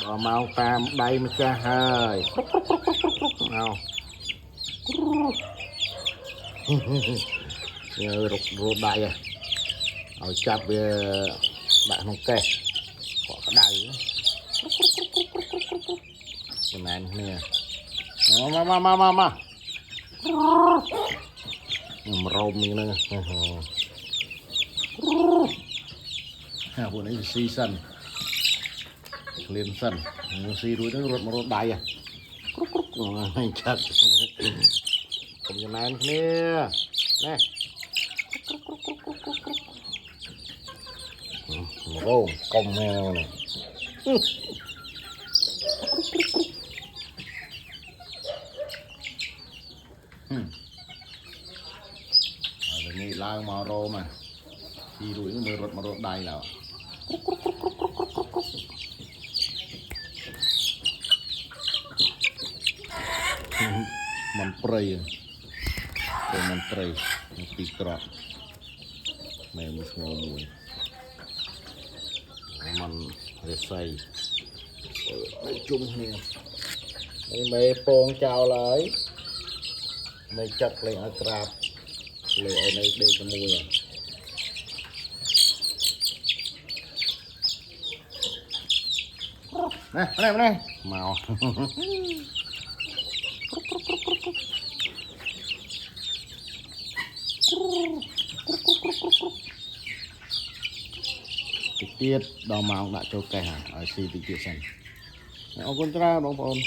bỏ mau tam đây mới cha hơi nào rụt rụt đại à ở chạp về đại không kê có cái đầy cái này nè mà rôm mình nữa ha buổi nay xì sân lên sân xì đuôi nó rụt mà rụt đầy à chặt cũng như này nè nè rôm công heo này nghĩ lao mà rô mà xì đuôi nó mới rụt mà rụt đầy nàoมันเปรย์ตัวมันเปรย์มันปีกรอบแม่มันงอมวยมันเรใส่ไม่จุ่มเนี่ยไม่โป่งเจ้าเลยไม่จัดเลยอากราบเลยเอาในเด็กมวยนี่มาเมาtiết đào màu đã cho kẻ ở xì thì chịu sẵn. Ông con tra bóng bóng